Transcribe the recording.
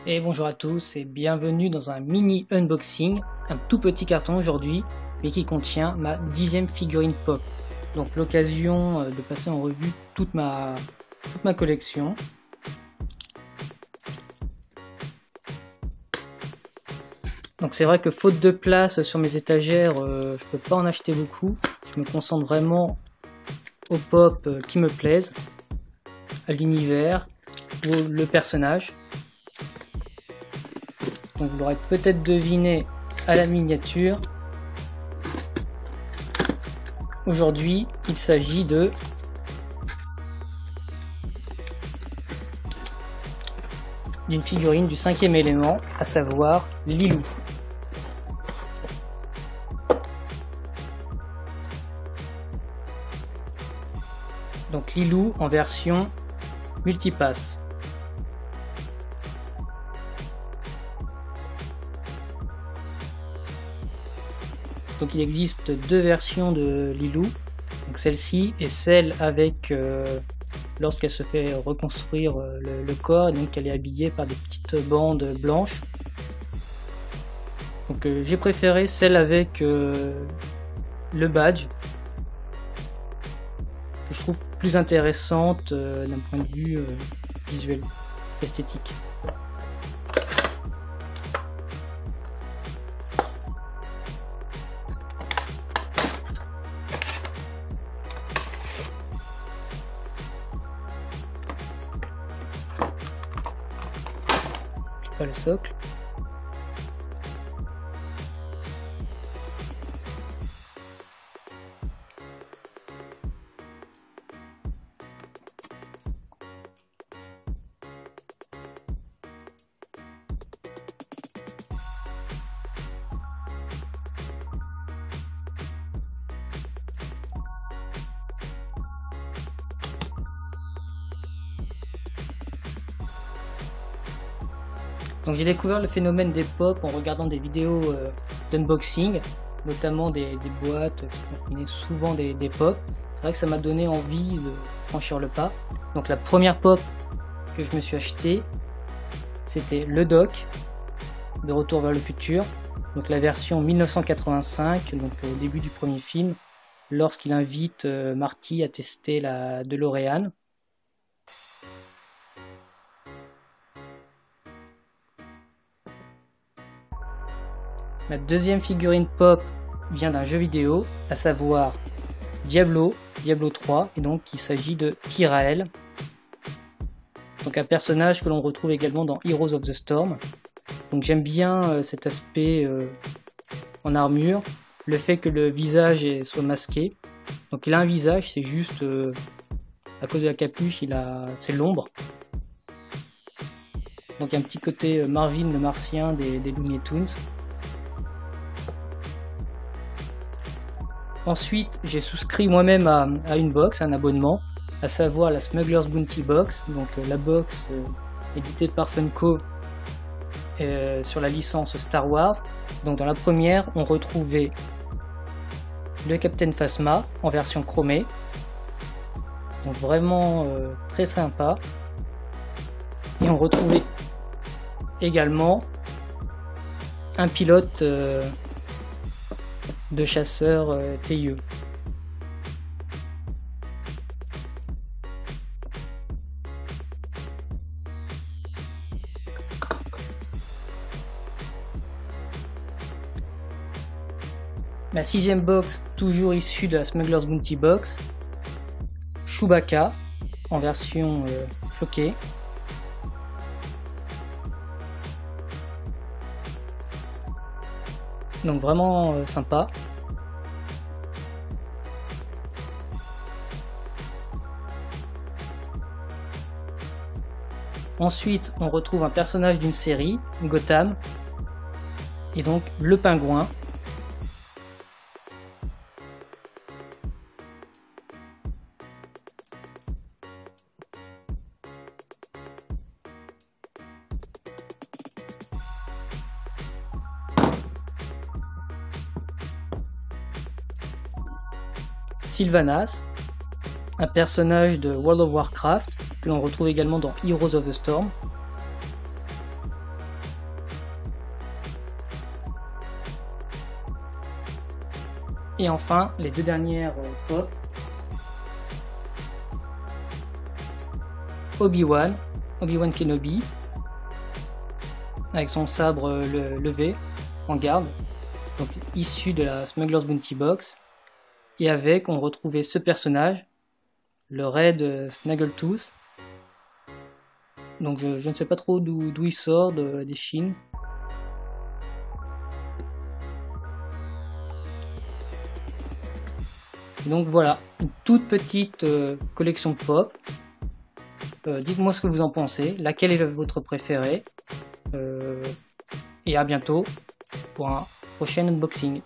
Et bonjour à tous et bienvenue dans un mini unboxing, un tout petit carton aujourd'hui, mais qui contient ma 10e figurine pop. Donc l'occasion de passer en revue toute ma collection. Donc c'est vrai que faute de place sur mes étagères, je peux pas en acheter beaucoup. Je me concentre vraiment aux pop qui me plaisent, à l'univers ou le personnage. Donc vous l'aurez peut-être deviné à la miniature. Aujourd'hui, il s'agit d'une figurine du 5e élément, à savoir Lilou. Donc Lilou en version multipass. Donc il existe deux versions de Lilou, donc celle-ci et celle avec lorsqu'elle se fait reconstruire le corps, et donc elle est habillée par des petites bandes blanches. Donc j'ai préféré celle avec le badge, que je trouve plus intéressante d'un point de vue visuel, esthétique. Pas le socle. Donc j'ai découvert le phénomène des pop en regardant des vidéos d'unboxing, notamment des boîtes qui contenaient souvent des pop. C'est vrai que ça m'a donné envie de franchir le pas. Donc la première pop que je me suis acheté, c'était le Doc de Retour vers le futur, donc la version 1985, donc au début du premier film, lorsqu'il invite Marty à tester la DeLorean. Ma deuxième figurine pop vient d'un jeu vidéo, à savoir Diablo 3, et donc il s'agit de Tyrael, donc un personnage que l'on retrouve également dans Heroes of the Storm. Donc j'aime bien cet aspect en armure, le fait que le visage soit masqué. Donc il a un visage, c'est juste à cause de la capuche, c'est l'ombre. Donc un petit côté Marvin le Martien des Looney Tunes. Ensuite, j'ai souscrit moi-même à une box, un abonnement, à savoir la Smuggler's Bounty Box, donc la box éditée par Funko sur la licence Star Wars. Donc dans la première, on retrouvait le Captain Phasma en version chromée, donc vraiment très sympa. Et on retrouvait également un pilote de chasseurs TIE. Ma sixième box, toujours issue de la Smuggler's Bounty Box, Chewbacca en version floquée. Donc vraiment sympa. Ensuite, on retrouve un personnage d'une série, Gotham, et donc le pingouin. Sylvanas, un personnage de World of Warcraft que l'on retrouve également dans Heroes of the Storm. Et enfin, les deux dernières pop. Obi-Wan Kenobi, avec son sabre levé en garde, donc issu de la Smuggler's Bounty Box, et avec, on retrouvait ce personnage, le raid Snaggletooth. Donc je ne sais pas trop d'où il sort des films. Donc voilà, une toute petite collection pop. Dites-moi ce que vous en pensez, laquelle est votre préférée, et à bientôt pour un prochain unboxing.